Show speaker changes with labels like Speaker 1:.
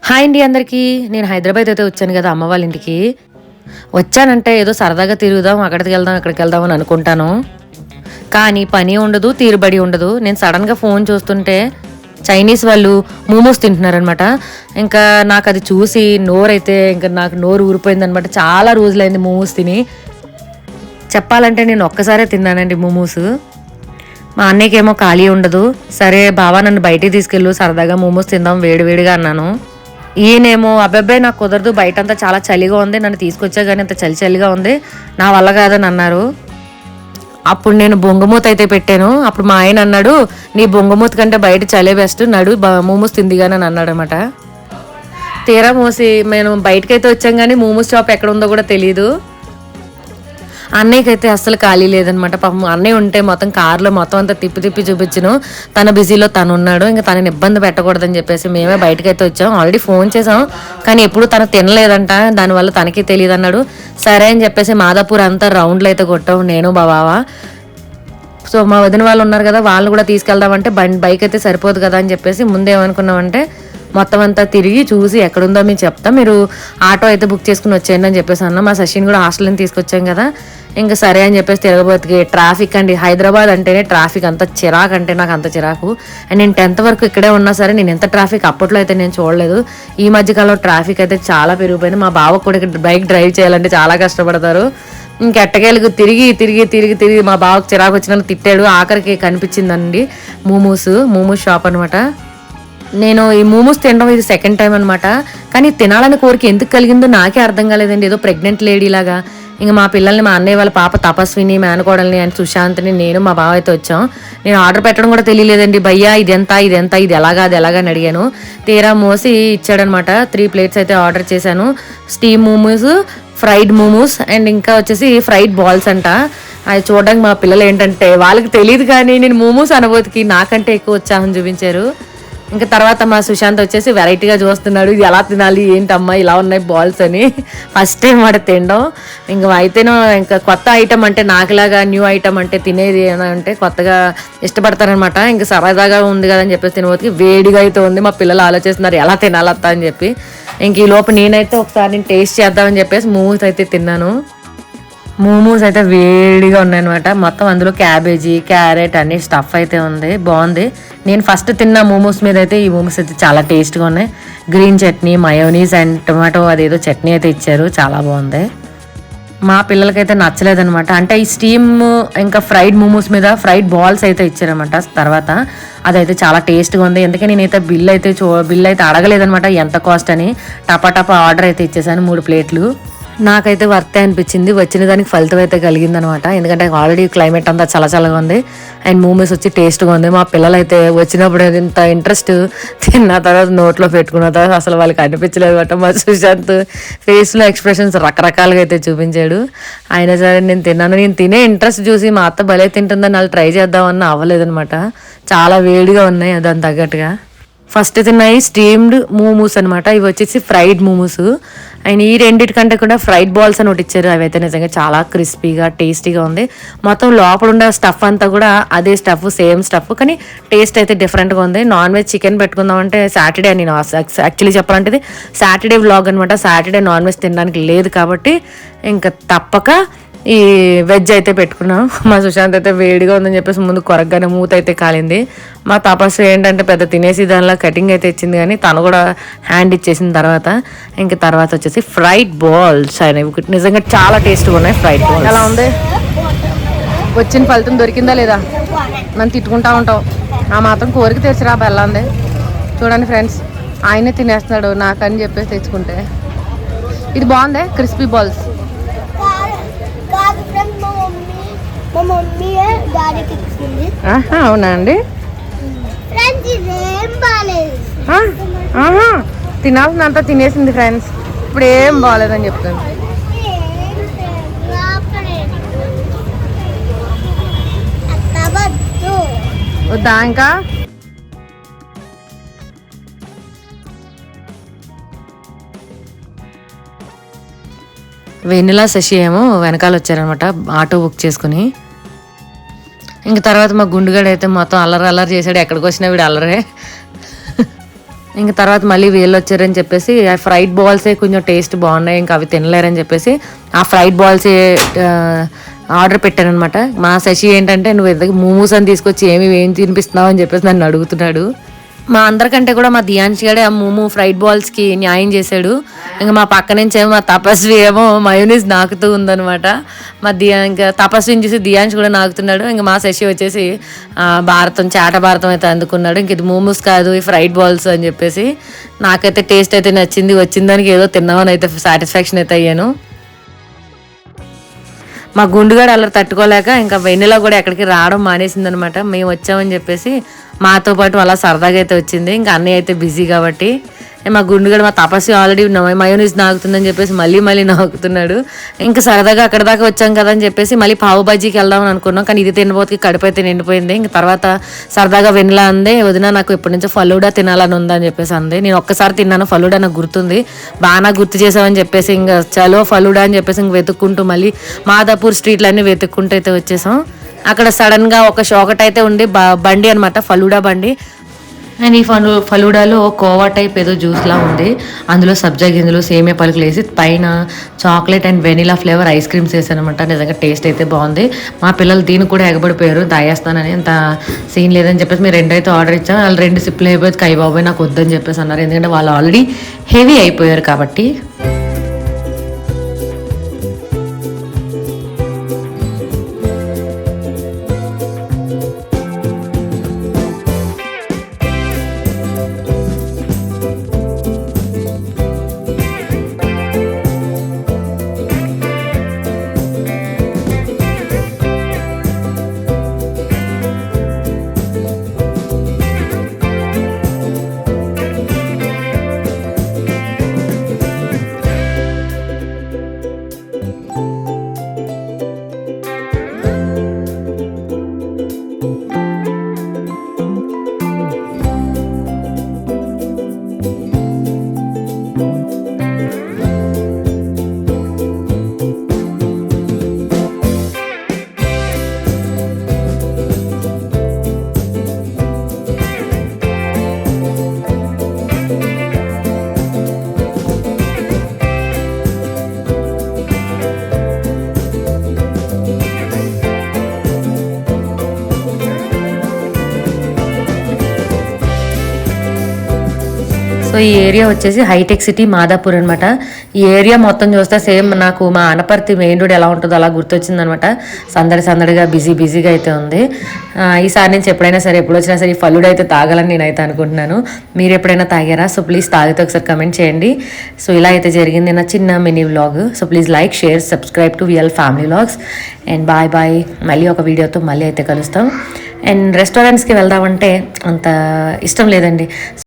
Speaker 1: Hi అండి అందరికీ. నేను హైదరాబాద్ అయితే వచ్చాను కదా అమ్మ వాళ్ళ ఇంటికి. వచ్చానంటే ఏదో సరదాగా తిరుగుదాం, అక్కడికి వెళ్దాం ఇక్కడికి వెళ్దాం అని అనుకుంటాను. కానీ పని ఉండదు, తీరుబడి ఉండదు. నేను సడన్గా ఫోన్ చూస్తుంటే చైనీస్ వాళ్ళు మోమోస్ తింటున్నారనమాట. ఇంకా నాకు అది చూసి నోరైతే ఇంకా నాకు నోరు ఊరిపోయిందనమాట. చాలా రోజులైంది మోమోస్ తిని. చెప్పాలంటే నేను ఒక్కసారే తిన్నానండి మోమోస్. మా అన్నయ్యకేమో ఖాళీ ఉండదు. సరే బావా నన్ను బయటికి తీసుకెళ్ళు, సరదాగా మోమోస్ తిందాం వేడివేడిగా అన్నాను. ఈయనేమో అబ్బాయి నాకు కుదరదు, బయట అంతా చాలా చలిగా ఉంది, నన్ను తీసుకొచ్చా కానీ అంత చలిగా ఉంది, నా వల్ల కాదని అన్నారు. అప్పుడు నేను బొంగమూత అయితే పెట్టాను. అప్పుడు మా ఆయన అన్నాడు, నీ బొంగమూత కంటే బయట చలే బెస్ట్, నడు మోమోస్ తిందిగాని అని అన్నాడు అనమాట. తీరా మోసి మేము బయటకైతే వచ్చాం కానీ మోమోస్ షాప్ ఎక్కడ ఉందో కూడా తెలియదు. అన్నయ్యకి అయితే అస్సలు ఖాళీ లేదనమాట. పాపం అన్నయ్య ఉంటే మొత్తం కార్లో మొత్తం అంతా తిప్పి చూపించను. తన బిజీలో తను ఉన్నాడు, ఇంకా తనని ఇబ్బంది పెట్టకూడదని చెప్పేసి మేమే బయటకైతే వచ్చాం. ఆల్రెడీ ఫోన్ చేసాం కానీ ఎప్పుడు తను తినలేదంట, దానివల్ల తనకి తెలియదు అన్నాడు. సరే అని చెప్పేసి మాదాపూర్ అంతా రౌండ్లు అయితే కొట్టాం నేను బావా. సో మా వదిన వాళ్ళు ఉన్నారు కదా, వాళ్ళు కూడా తీసుకెళ్దామంటే బైక్ అయితే సరిపోదు కదా అని చెప్పేసి ముందేమనుకున్నామంటే మొత్తం అంతా తిరిగి చూసి ఎక్కడుందో మేము చెప్తాం, మీరు ఆటో అయితే బుక్ చేసుకుని వచ్చేయండి అని చెప్పేసి అన్నాం. మా శశిని కూడా హాస్టల్ నుంచి తీసుకొచ్చాం కదా, ఇంకా సరే అని చెప్పేసి తిరగబోతుకి. ట్రాఫిక్ అండి, హైదరాబాద్ అంటేనే ట్రాఫిక్, అంత చిరాకు అంటే నాకు అంత చిరాకు. అండ్ నేను 10th వరకు ఇక్కడే ఉన్నా సరే నేను ఎంత ట్రాఫిక్ అప్పట్లో అయితే నేను చూడలేదు. ఈ మధ్యకాలంలో ట్రాఫిక్ అయితే చాలా పెరిగిపోయింది. మా బావ కూడా ఇక్కడ బైక్ డ్రైవ్ చేయాలంటే చాలా కష్టపడతారు. ఇంకెట్టకేలకు తిరిగి మా బావకు చిరాకు వచ్చిన తిట్టాడు. ఆఖరికి కనిపించిందండి మోమోస్ షాప్ అనమాట. నేను ఈ మోమోస్ తినడం ఇది సెకండ్ టైం అనమాట. కానీ తినాలని కోరిక ఎందుకు కలిగిందో నాకే అర్థం కాలేదండి. ఏదో ప్రెగ్నెంట్ లేడీ లాగా. ఇంకా మా పిల్లల్ని, మా అన్నయ్య వాళ్ళ పాప తపస్విని, మేనకోడల్ని అండ్ సుశాంత్ని, నేను మా బావ అయితే వచ్చాం. నేను ఆర్డర్ పెట్టడం కూడా తెలియలేదండి. భయ్యా ఇది ఎలాగా అని అడిగాను. తీరా మోసి ఇచ్చాడనమాట. 3 plates అయితే ఆర్డర్ చేశాను. Steam momos, fried momos and ఇంకా వచ్చేసి ఫ్రైడ్ బాల్స్ అంట. అది చూడడానికి మా పిల్లలు ఏంటంటే వాళ్ళకి తెలియదు కానీ నేను మోమోస్ అనబోతుకి నాకంటే ఎక్కువ ఉత్సాహం చూపించారు. ఇంకా తర్వాత మా సుశాంత్ వచ్చేసి వెరైటీగా చూస్తున్నాడు, ఇది ఎలా తినాలి ఏంటమ్మా ఇలా ఉన్నాయి బాల్స్ అని. ఫస్ట్ టైం వాడు తినడం. ఇంకా అయితేనో ఇంకా కొత్త ఐటమ్ అంటే నాకులాగా న్యూ ఐటమ్ అంటే తినేది అంటే కొత్తగా ఇష్టపడతారనమాట. ఇంకా సరదాగా ఉంది కదా అని చెప్పేసి తినబోతుకి వేడిగా అయితే ఉంది. మా పిల్లలు ఆలోచిస్తున్నారు ఎలా తినాలత్తా అని చెప్పి. ఇంక ఈ లోపు నేనైతే ఒకసారి నేను టేస్ట్ చేద్దామని చెప్పేసి మోమోస్ అయితే తిన్నాను. మోమోస్ అయితే వేడిగా ఉన్నాయన్నమాట. మొత్తం అందులో క్యాబేజీ, క్యారెట్ అన్ని స్టఫ్ అయితే ఉంది, బాగుంది. నేను ఫస్ట్ తిన్న మోమోస్ మీద అయితే ఈ మోమోస్ అయితే చాలా టేస్ట్గా ఉన్నాయి. Green chutney, mayonnaise and tomato అదేదో చట్నీ అయితే ఇచ్చారు, చాలా బాగుంది. మా పిల్లలకైతే నచ్చలేదనమాట. అంటే ఈ స్టీమ్ ఇంకా ఫ్రైడ్ మోమోస్ మీద ఫ్రైడ్ బాల్స్ అయితే ఇచ్చారనమాట తర్వాత. అదైతే చాలా టేస్ట్గా ఉంది. ఎందుకంటే నేనైతే బిల్ అయితే అడగలేదనమాట ఎంత కాస్ట్ అని. టపా ఆర్డర్ అయితే ఇచ్చేసాను 3 ప్లేట్లు. నాకైతే వర్తే అనిపించింది. వచ్చిన దానికి ఫలితం అయితే కలిగిందనమాట. ఎందుకంటే ఆల్రెడీ క్లైమేట్ అంతా చల్లగా ఉంది అండ్ మోమోస్ వచ్చి టేస్ట్గా ఉంది. మా పిల్లలు అయితే వచ్చినప్పుడు ఇంత ఇంట్రెస్ట్, తిన్న తర్వాత నోట్లో పెట్టుకున్న తర్వాత అసలు వాళ్ళకి అనిపించలేదు అనమాట. మా సుశాంత్ ఫేస్లో ఎక్స్ప్రెషన్స్ రకరకాలుగా అయితే చూపించాడు. అయినా సరే నేను తిన్నాను. నేను తినే ఇంట్రెస్ట్ చూసి మా అత్త భలే తింటుందని వాళ్ళు ట్రై చేద్దామన్నా అవ్వలేదనమాట. చాలా వేడిగా ఉన్నాయి దాని తగ్గట్టుగా. ఫస్ట్ తిన్నాయి స్టీమ్డ్ మోమోస్ అనమాట. ఇవి వచ్చేసి ఫ్రైడ్ మోమోస్. అండ్ ఈ రెండింటికంటే కూడా ఫ్రైడ్ బాల్స్ అని ఒకటి ఇచ్చారు. అవి అయితే నిజంగా చాలా క్రిస్పీగా టేస్టీగా ఉంది. మొత్తం లోపల ఉండే స్టఫ్ అంతా కూడా అదే స్టఫ్, సేమ్ స్టఫ్, కానీ టేస్ట్ అయితే డిఫరెంట్గా ఉంది. నాన్ వెజ్ చికెన్ పెట్టుకుందామంటే సాటర్డే, నేను యాక్చువల్లీ చెప్పాలంటే ఇది సాటర్డే వ్లాగ్ అనమాట. సాటర్డే నాన్ వెజ్ తినడానికి లేదు కాబట్టి ఇంకా తప్పక ఈ వెజ్ అయితే పెట్టుకున్నాం. మా సుశాంత్ అయితే వేడిగా ఉందని చెప్పేసి ముందు కొరగ్గానే మూత అయితే కాలింది. మా తపస్సు ఏంటంటే పెద్ద తినేసి దానిలో కటింగ్ అయితే ఇచ్చింది కానీ తను కూడా హ్యాండ్ ఇచ్చేసిన తర్వాత ఇంకా తర్వాత వచ్చేసి ఫ్రైడ్ బాల్స్ అనేవి నిజంగా చాలా టేస్ట్గా ఉన్నాయి. ఫ్రైడ్ బాల్స్ ఎలా ఉంది? వచ్చిన ఫలితం దొరికిందా లేదా? నన్ను తిట్టుకుంటా ఉంటాం. ఆ మాత్రం కోరిక తెచ్చిరా బెల్లంది. చూడండి ఫ్రెండ్స్, ఆయనే తినేస్తున్నాడు నాకని చెప్పేసి తెచ్చుకుంటే. ఇది బాగుంది, క్రిస్పీ బాల్స్. అవునా అండి? తినాల్సినంత తినేసింది ఫ్రెండ్స్. ఇప్పుడు ఏం బాగాలేదని చెప్తాను. వద్దా ఇంకా? వెన్నెల శశి ఏమో వెనకాల వచ్చారనమాట ఆటో బుక్ చేసుకుని. ఇంక తర్వాత మా గుండుగాడు అయితే మొత్తం అల్లరి చేశాడు. ఎక్కడికి వచ్చినా వీడు అల్లరే. ఇంక తర్వాత మళ్ళీ వీళ్ళు వచ్చారని చెప్పేసి ఆ ఫ్రైడ్ బాల్సే కొంచెం టేస్ట్ బాగున్నాయి, ఇంకా అవి తినలేరని చెప్పేసి ఆ ఫ్రైడ్ బాల్సే ఆర్డర్ పెట్టాను అనమాట. మా శశి ఏంటంటే నువ్వు ఎందుకు మోమోస్ అని తీసుకొచ్చి ఏం తినిపిస్తున్నావు అని చెప్పేసి నన్ను అడుగుతున్నాడు. మా అందరికంటే కూడా మా దియాన్ష్ గడే ఆ మోమో ఫ్రైడ్ బాల్స్కి న్యాయం చేశాడు. ఇంకా మా పక్క నుంచి ఏమో మా తపస్వి ఏమో మయోనీస్ నాకుతూ ఉందనమాట. ఇంకా తపస్విని చూసి దియాన్ష్ కూడా నాకుతున్నాడు. ఇంకా మా శశి వచ్చేసి చాట భారతం అయితే అందుకున్నాడు. ఇంక ఇది మోమోస్ కాదు ఈ ఫ్రైడ్ బాల్స్ అని చెప్పేసి. నాకైతే టేస్ట్ అయితే నచ్చింది, వచ్చిన దానికి ఏదో తిన్నామని అయితే సాటిస్ఫాక్షన్ అయితే అయ్యాను. మా గుండుగాడు అలా తట్టుకోలేక ఇంకా వెన్నెల కూడా ఎక్కడికి రావడం మానేసింది అనమాట. మేము వచ్చామని చెప్పేసి మాతో పాటు అలా సరదాగా అయితే వచ్చింది. ఇంకా అన్నయ్య అయితే బిజీ కాబట్టి మా గుండుగాడు మా తపస్సు ఆల్రెడీ మయోనీస్ నాకుతుందని చెప్పేసి మళ్ళీ నాకుతున్నాడు. ఇంకా సరదాగా అక్కడ దాకా వచ్చాం కదా అని చెప్పేసి మళ్ళీ పావు బజ్జీకి వెళ్దామని అనుకున్నాం. కానీ ఇది తినబోతుకి కడుపు అయితే నిండిపోయింది. ఇంకా తర్వాత సరదాగా వెన్నెల అందే, వదిన నాకు ఎప్పటి నుంచో ఫలూడా తినాలని ఉందని చెప్పేసి అందే. నేను ఒక్కసారి తిన్నాను ఫలూడా, నాకు గుర్తుంది, బాగా గుర్తు చేసామని చెప్పేసి ఇంకా చలో ఫలూడా అని చెప్పేసి ఇంక వెతుక్కుంటూ మళ్ళీ మాదాపూర్ స్ట్రీట్లన్నీ వెతుక్కుంటూ అయితే వచ్చేసాం. అక్కడ సడన్గా ఒకటైతే ఉండి బండి అనమాట, ఫలూడా బండి. అండ్ ఈ ఫలూడాలో కోవా టైప్ ఏదో జ్యూస్లా ఉంది. అందులో సబ్జా గింజలు సేమియా పలుకులు వేసి పైన chocolate and vanilla flavour ice creams వేసానమాట. నిజంగా టేస్ట్ అయితే బాగుంది. మా పిల్లలు దీనికి కూడా ఎగబడిపోయారు, దాయేస్తానని, అంత సీన్ లేదని చెప్పేసి మేము 2 అయితే ఆర్డర్ ఇచ్చాం. వాళ్ళు 2 సిప్లు అయిపోయి కై బాబాయ్ నాకు వద్దని చెప్పేసి అన్నారు, ఎందుకంటే వాళ్ళు ఆల్రెడీ హెవీ అయిపోయారు కాబట్టి. సో ఈ ఏరియా వచ్చేసి హైటెక్ సిటీ మాదాపూర్ అనమాట. ఈ ఏరియా మొత్తం చూస్తే సేమ్ నాకు మా అనపర్తి మెయిన్ రోడ్ ఎలా ఉంటుందో అలా గుర్తొచ్చింది అనమాట. సందడిగా బిజీగా అయితే ఉంది. ఈసారి నుంచి ఎప్పుడైనా సరే, ఎప్పుడు వచ్చినా సరే ఈ ఫలూడా అయితే తాగాలని నేనైతే అనుకుంటున్నాను. మీరు ఎప్పుడైనా తాగారా? సో ప్లీజ్ తాగితే ఒకసారి కమెంట్ చేయండి. సో ఇలా అయితే జరిగింది నా చిన్న mini vlog. So please like, share, subscribe to VL family vlogs. And bye. మళ్ళీ ఒక వీడియోతో మళ్ళీ అయితే కలుస్తాం. అండ్ రెస్టారెంట్స్కి వెళ్దామంటే అంత ఇష్టం లేదండి.